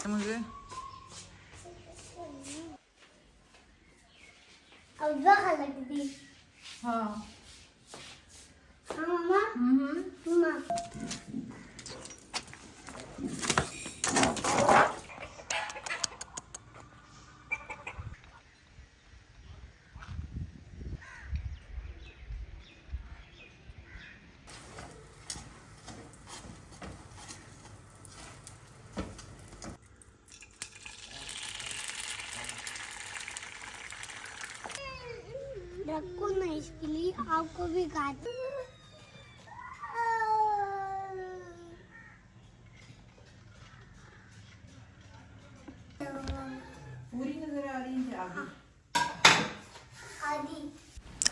मुझे हाँ मामा मामा रखो ना, इसके लिए आपको भी काट। पूरी नजर आ रही है आगे।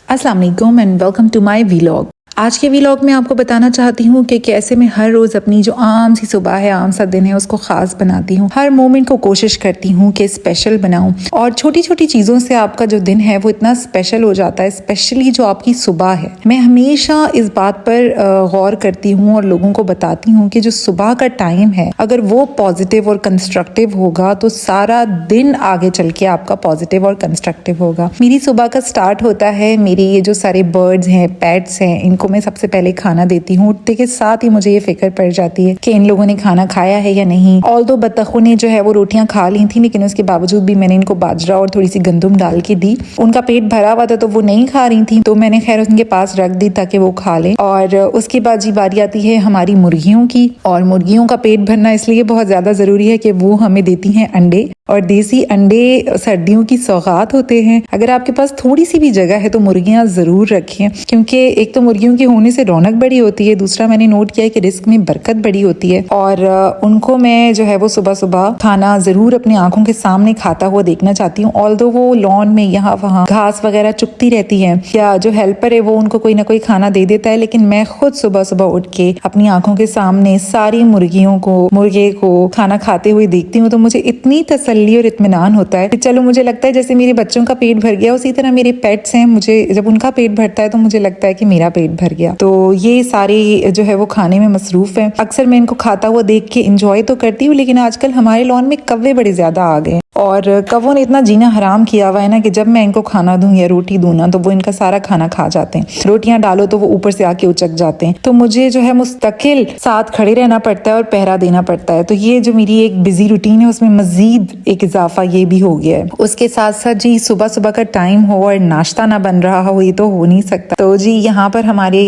अस्सलाम वालेकुम and welcome to my vlog. आज के व्लॉग में आपको बताना चाहती हूँ कि कैसे मैं हर रोज़ अपनी जो आम सी सुबह है, आम सा दिन है, उसको ख़ास बनाती हूँ। हर मोमेंट को कोशिश करती हूँ कि स्पेशल बनाऊँ और छोटी छोटी चीज़ों से आपका जो दिन है वो इतना स्पेशल हो जाता है, स्पेशली जो आपकी सुबह है। मैं हमेशा इस बात पर गौर करती हूँ और लोगों को बताती हूँ कि जो सुबह का टाइम है, अगर वो पॉजिटिव और कंस्ट्रक्टिव होगा तो सारा दिन आगे चल के आपका पॉजिटिव और कंस्ट्रक्टिव होगा। मेरी सुबह का स्टार्ट होता है, मेरी ये जो सारे बर्ड्स हैं, पेट्स हैं, इनको मैं सबसे पहले खाना देती हूँ। उठते के साथ ही मुझे ये फिक्र पड़ जाती है कि इन लोगों ने खाना खाया है या नहीं। ऑल्दो बतखों ने जो है वो रोटियां खा ली थी, लेकिन उसके बावजूद भी मैंने इनको बाजरा और थोड़ी सी गंदुम डाल के दी। उनका पेट भरा हुआ था तो वो नहीं खा रही थी, तो मैंने खैर उनके पास रख दी ताकि वो खा लें। और उसके बाद जी बारी आती है हमारी मुर्गियों की, और मुर्गियों का पेट भरना इसलिए बहुत ज्यादा जरूरी है कि वो हमें देती हैं अंडे, और देसी अंडे सर्दियों की सौगात होते हैं। अगर आपके पास थोड़ी सी भी जगह है तो मुर्गियां जरूर रखें, क्योंकि एक तो मुर्गियों के होने से रौनक बड़ी होती है, दूसरा मैंने नोट किया है कि रिस्क में बरकत बड़ी होती है। और उनको मैं जो है वो सुबह सुबह खाना जरूर अपनी आंखों के सामने खाता हुआ देखना चाहती हूँ। ऑल्दो वो लॉन में यहाँ वहाँ घास वगैरह चुगती रहती है, या जो हेल्पर है वो उनको कोई ना कोई खाना दे देता है, लेकिन मैं खुद सुबह सुबह उठ के अपनी आंखों के सामने सारी मुर्गियों को, मुर्गे को खाना खाते हुए देखती हूँ, तो मुझे इतनी तसल्ली और इत्मीनान होता है। चलो, मुझे लगता है जैसे मेरे बच्चों का पेट भर गया, उसी तरह मेरे पेट्स हैं, मुझे जब उनका पेट भरता है तो मुझे लगता है कि मेरा पेट भर गया। तो ये सारे जो है वो खाने में मसरूफ है। अक्सर मैं इनको खाता हुआ देख के इंजॉय तो करती हूँ, लेकिन आजकल हमारे लॉन में कौवे बड़े ज्यादा आ गए, और कौवों ने इतना जीना हराम किया हुआ है ना कि जब मैं इनको खाना दूं या रोटी दूं ना, तो वो इनका सारा खाना खा जाते हैं। रोटियां डालो तो वो ऊपर से आके उचक जाते हैं, तो मुझे जो है मुस्तकिल साथ खड़े रहना पड़ता है और पहरा देना पड़ता है। तो ये जो मेरी एक बिजी रूटीन है उसमें मजीद एक इजाफा ये भी हो गया है। उसके साथ साथ जी सुबह सुबह का टाइम हो और नाश्ता ना बन रहा हो, ये तो हो नहीं सकता। तो जी यहाँ पर हमारे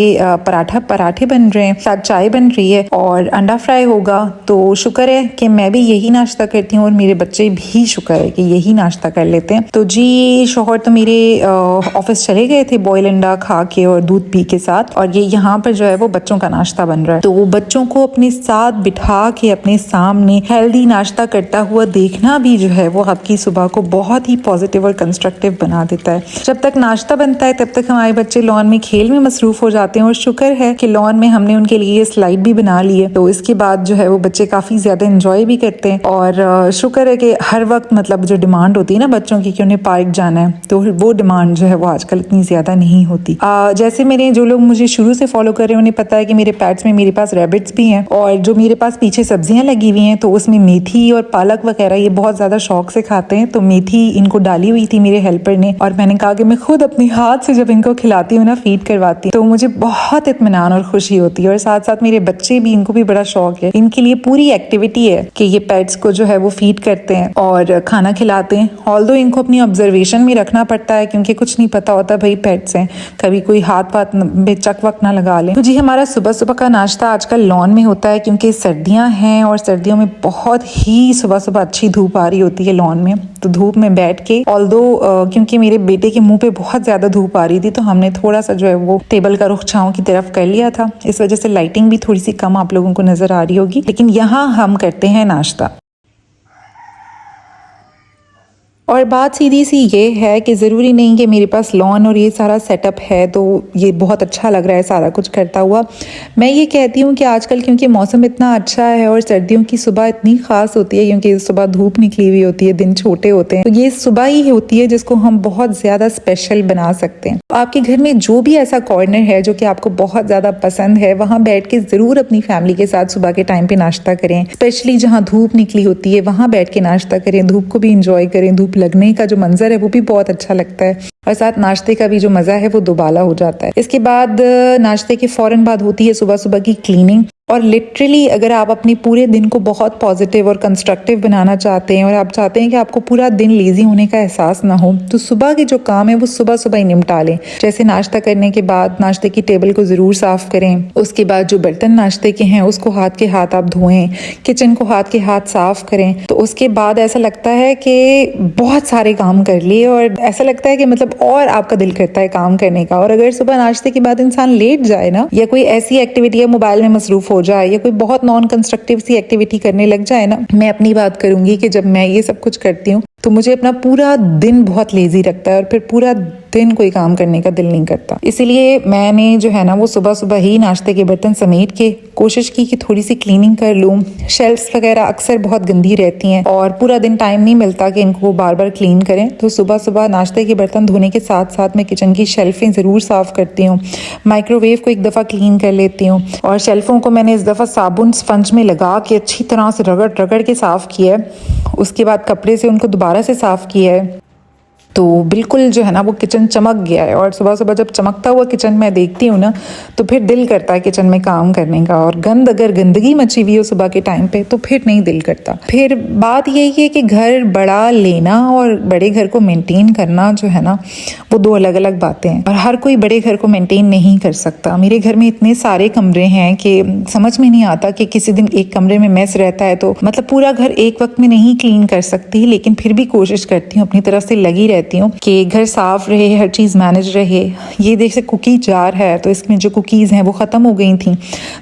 पराठे बन रहे हैं, साथ चाय बन रही है और अंडा फ्राई होगा। तो शुक्र है कि मैं भी यही नाश्ता करती हूँ और मेरे बच्चे भी शुक्र है कि यही नाश्ता कर लेते हैं। तो जी शौहर तो मेरे ऑफिस चले गए थे बॉयल अंडा खा के और दूध पी के साथ, और ये यहाँ पर जो है वो बच्चों का नाश्ता बन रहा है। तो वो बच्चों को अपने साथ बिठा के अपने सामने हेल्दी नाश्ता करता हुआ देखना भी जो है वो आपकी सुबह को बहुत ही पॉजिटिव और कंस्ट्रक्टिव बना देता है। जब तक नाश्ता बनता है तब तक हमारे बच्चे लॉन में खेल में मसरूफ हो जाते हैं, और शुक्र है कि लॉन में हमने उनके लिए स्लाइड भी बना ली है, तो इसके बाद जो है वो बच्चे काफी ज्यादा इंजॉय भी करते हैं। और शुक्र है कि हर वक्त मतलब जो डिमांड होती है ना बच्चों की कि उन्हें पार्क जाना है, तो वो डिमांड जो है वो आजकल इतनी ज्यादा नहीं होती। जैसे मेरे जो लोग मुझे शुरू से फॉलो कर रहे हैं उन्हें पता है कि मेरे पेट्स में मेरे पास रैबिट्स भी हैं, और जो मेरे पास पीछे सब्जियां लगी हुई हैं तो उसमें मेथी और पालक वगैरह ये बहुत ज्यादा शौक से खाते हैं। तो मेथी इनको डाली हुई थी मेरे हेल्पर ने, और मैंने कहा कि मैं खुद अपने हाथ से जब इनको खिलाती हूँ ना, फीड करवाती हूँ, तो मुझे बहुत इत्मीनान और खुशी होती है। और साथ साथ मेरे बच्चे भी, इनको भी बड़ा शौक है, इनके लिए पूरी एक्टिविटी है कि ये पेट्स को जो है वो फीड करते हैं और खाना खिलाते हैं। ऑल्दो इनको अपनी ऑब्जर्वेशन में रखना पड़ता है, क्योंकि कुछ नहीं पता होता भाई पेट्स हैं, कभी कोई हाथ पात बेचक वक्त ना लगा ले। तो जी हमारा सुबह सुबह का नाश्ता आजकल लॉन में होता है, क्योंकि सर्दियां हैं और सर्दियों में बहुत ही सुबह सुबह अच्छी धूप आ रही होती है लॉन में। तो धूप में बैठ के, ऑल्दो क्योंकि मेरे बेटे के मुंह पे बहुत ज्यादा धूप आ रही थी, तो हमने थोड़ा सा जो है वो टेबल का रुख छांव की तरफ कर लिया था। इस वजह से लाइटिंग भी थोड़ी सी कम आप लोगों को नजर आ रही होगी, लेकिन यहाँ हम करते हैं नाश्ता। और बात सीधी सी ये है कि ज़रूरी नहीं कि मेरे पास लॉन और ये सारा सेटअप है तो ये बहुत अच्छा लग रहा है सारा कुछ करता हुआ। मैं ये कहती हूँ कि आजकल क्योंकि मौसम इतना अच्छा है और सर्दियों की सुबह इतनी ख़ास होती है क्योंकि सुबह धूप निकली हुई होती है, दिन छोटे होते हैं, तो ये सुबह ही होती है जिसको हम बहुत ज़्यादा स्पेशल बना सकते हैं। आपके घर में जो भी ऐसा कॉर्नर है जो कि आपको बहुत ज़्यादा पसंद है, वहाँ बैठ के ज़रूर अपनी फैमिली के साथ सुबह के टाइम पे नाश्ता करें। स्पेशली जहाँ धूप निकली होती है वहाँ बैठ के नाश्ता करें, धूप को भी इंजॉय करें। धूप लगने का जो मंजर है वो भी बहुत अच्छा लगता है और साथ नाश्ते का भी जो मज़ा है वो दुबाला हो जाता है। इसके बाद नाश्ते के फौरन बाद होती है सुबह सुबह की क्लीनिंग। और लिटरली अगर आप अपने पूरे दिन को बहुत पॉजिटिव और कंस्ट्रक्टिव बनाना चाहते हैं और आप चाहते हैं कि आपको पूरा दिन लेजी होने का एहसास ना हो, तो सुबह के जो काम है वो सुबह सुबह ही निपटा लें। जैसे नाश्ता करने के बाद नाश्ते की टेबल को ज़रूर साफ़ करें। उसके बाद जो बर्तन नाश्ते के हैं उसको हाथ के हाथ आप धोएं, किचन को हाथ के हाथ साफ़ करें। तो उसके बाद ऐसा लगता है कि बहुत सारे काम कर लिए और ऐसा लगता है कि मतलब और आपका दिल करता है काम करने का। और अगर सुबह नाश्ते के बाद इंसान लेट जाए ना, या कोई ऐसी एक्टिविटी या मोबाइल में मसरूफ हो जाए या कोई बहुत नॉन कंस्ट्रक्टिव सी एक्टिविटी करने लग जाए ना, मैं अपनी बात करूंगी कि जब मैं ये सब कुछ करती हूँ तो मुझे अपना पूरा दिन बहुत लेजी लगता है और फिर पूरा दिन कोई काम करने का दिल नहीं करता। इसीलिए मैंने जो है ना वो सुबह सुबह ही नाश्ते के बर्तन समेट के कोशिश की कि थोड़ी सी क्लीनिंग कर लूँ। शेल्फ्स वगैरह अक्सर बहुत गंदी रहती हैं और पूरा दिन टाइम नहीं मिलता कि इनको बार बार क्लीन करें, तो सुबह सुबह नाश्ते के बर्तन धोने के साथ साथ मैं किचन की शेल्फें ज़रूर साफ़ करती हूँ। माइक्रोवेव को एक दफ़ा क्लीन कर लेती हूँ और शेल्फों को मैंने इस दफ़ा साबुन स्पंज में लगा के अच्छी तरह से रगड़ रगड़ के साफ़ किया है। उसके बाद कपड़े से उनको दोबारा से साफ़ किया है, तो बिल्कुल जो है ना वो किचन चमक गया है। और सुबह सुबह जब चमकता हुआ किचन मैं देखती हूँ ना तो फिर दिल करता है किचन में काम करने का। और अगर गंदगी मची हुई हो सुबह के टाइम पे तो फिर नहीं दिल करता। फिर बात यही है कि घर बड़ा लेना और बड़े घर को मेंटेन करना जो है ना वो दो अलग अलग बातें हैं और हर कोई बड़े घर को मेंटेन नहीं कर सकता। मेरे घर में इतने सारे कमरे हैं कि समझ में नहीं आता कि किसी दिन एक कमरे में मेस रहता है तो मतलब पूरा घर एक वक्त में नहीं क्लीन कर सकती, लेकिन फिर भी कोशिश करती हूँ, अपनी तरफ से लगी रहती हूँ कि घर साफ रहे, हर चीज़ मैनेज रहे। ये जैसे कुकी जार है तो इसमें जो कुकीज़ हैं वो ख़त्म हो गई थी,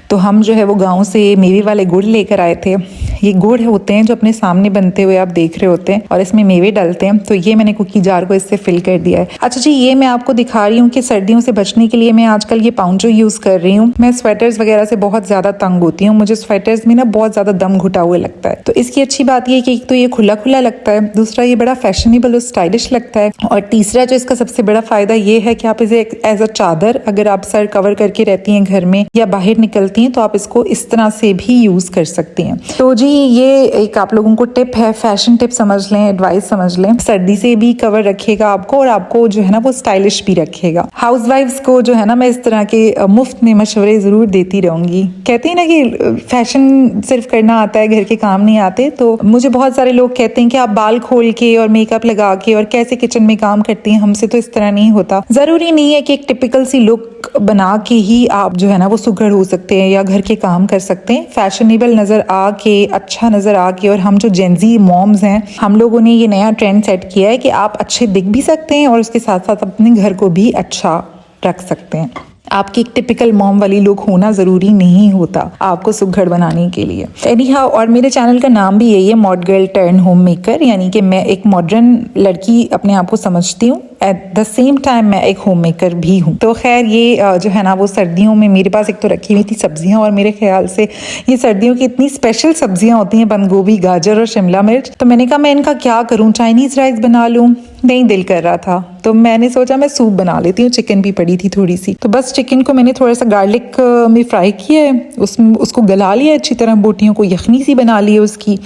तो हम जो है वो गांव से मेवे वाले गुड़ लेकर आए थे। ये गुड़ होते हैं जो अपने सामने बनते हुए आप देख रहे होते हैं और इसमें मेवे डालते हैं, तो ये मैंने कुकी जार को इससे फिल कर दिया है। अच्छा जी, ये मैं आपको दिखा रही हूँ कि सर्दियों से बचने के लिए मैं आजकल ये पाउंचो यूज़ कर रही हूँ। मैं स्वेटर्स वगैरह से बहुत ज़्यादा तंग होती हूँ, मुझे स्वेटर्स में ना बहुत ज़्यादा दम घुटा हुआ लगता है। तो इसकी अच्छी बात ये कि एक तो ये खुला खुला लगता है, दूसरा ये बड़ा फैशनेबल और स्टाइलिश लगता है, और तीसरा जो इसका सबसे बड़ा फायदा ये है कि आप इसे एज अ चादर, अगर आप सर कवर करके रहती हैं घर में या बाहर निकलती हैं, तो आप इसको इस तरह से भी यूज कर सकती हैं। तो जी ये एक आप लोगों को टिप है, फैशन टिप समझ लें, एडवाइस समझ लें। सर्दी से भी कवर रखेगा आपको और आपको जो है ना वो स्टाइलिश भी रखेगा। हाउसवाइफ्स को जो है ना मैं इस तरह के मुफ्त में मशवरे जरूर देती रहूंगी। कहते हैं ना कि फैशन सिर्फ करना आता है, घर के काम नहीं आते। तो मुझे बहुत सारे लोग कहते हैं कि आप बाल खोल के और मेकअप लगा के और कैसे किचन में काम करती हैं, हमसे तो इस तरह नहीं होता। जरूरी नहीं है कि एक टिपिकल सी लुक बना के ही आप जो है ना वो सुघड़ हो सकते हैं या घर के काम कर सकते हैं। फैशनेबल नजर आके, अच्छा नजर आके, और हम जो जेंजी मॉम्स हैं, हम लोगों ने ये नया ट्रेंड सेट किया है कि आप अच्छे दिख भी सकते हैं और उसके साथ साथ अपने घर को भी अच्छा रख सकते हैं। आपकी एक टिपिकल मॉम वाली लुक होना ज़रूरी नहीं होता आपको सुघड़ बनाने के लिए। एनीहाउ, और मेरे चैनल का नाम भी यही है, mod girl turn home maker, यानी कि मैं एक मॉडर्न लड़की अपने आप को समझती हूँ, एट द सेम टाइम मैं एक होम मेकर भी हूँ। तो खैर ये जो है ना वो सर्दियों में मेरे पास एक तो रखी हुई थी सब्जियाँ, और मेरे ख्याल से ये सर्दियों की इतनी स्पेशल सब्जियाँ होती हैं, बंद गोभी, गाजर और शिमला मिर्च। तो मैंने कहा मैं इनका क्या करूँ, चाइनीज़ राइस बना लूँ, नहीं दिल कर रहा था, तो मैंने सोचा मैं सूप बना लेती हूँ। चिकन भी पड़ी थी थोड़ी सी, तो बस चिकन को मैंने थोड़ा सा गार्लिक में फ्राई किया है, उसको गला लिया अच्छी तरह, बोटियों को यखनी सी बना ली है उसकी।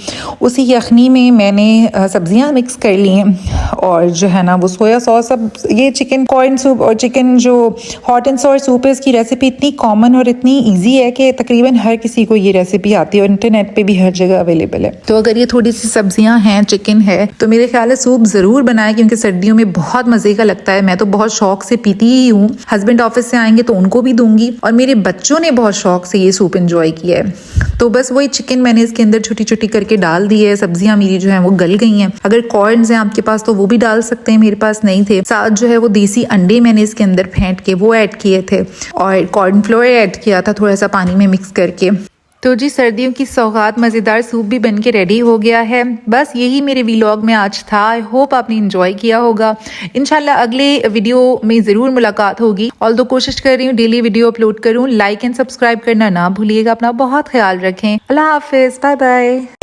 उसी यखनी में मैंने सब्जियां मिक्स कर ली हैं और जो है ना वो सोया सॉस। अब ये चिकन कॉर्न सूप और चिकन जो हॉट एंड सॉर सूप है, इसकी रेसिपी इतनी कॉमन और इतनी ईजी है कि तकरीबन हर किसी को ये रेसिपी आती है और इंटरनेट पे भी हर जगह अवेलेबल है। तो अगर ये थोड़ी सी सब्जियां हैं, चिकन है, तो मेरे ख्याल है सूप जरूर बनाए, क्योंकि सर्दियों में बहुत मजे का लगता है। मैं तो बहुत शौक से पीती ही हूँ, हस्बैंड ऑफिस से आएंगे तो उनको भी दूंगी, और मेरे बच्चों ने बहुत शौक से ये सूप एंजॉय किया है। तो बस वही चिकन मैंने इसके अंदर छोटी छोटी करके डाल दी है। सब्जियां मेरी जो है वो गल गई हैं। अगर कॉर्न्स हैं आपके पास तो वो भी डाल सकते हैं, मेरे पास नहीं थे। साथ जो है वो देसी अंडे मैंने इसके अंदर फेंट के वो ऐड किए थे, और कॉर्नफ्लोर ऐड किया था थोड़ा सा पानी में मिक्स करके। तो जी सर्दियों की सौगात मज़ेदार सूप भी बन के रेडी हो गया है। बस यही मेरे व्लॉग में आज था। आई होप आपने इंजॉय किया होगा। इंशाल्लाह अगले वीडियो में ज़रूर मुलाकात होगी। ऑल्दो कोशिश कर रही हूँ डेली वीडियो अपलोड करूँ। लाइक एंड सब्सक्राइब करना ना भूलिएगा। अपना बहुत ख्याल रखें। अल्लाह हाफिज़, बाय बाय।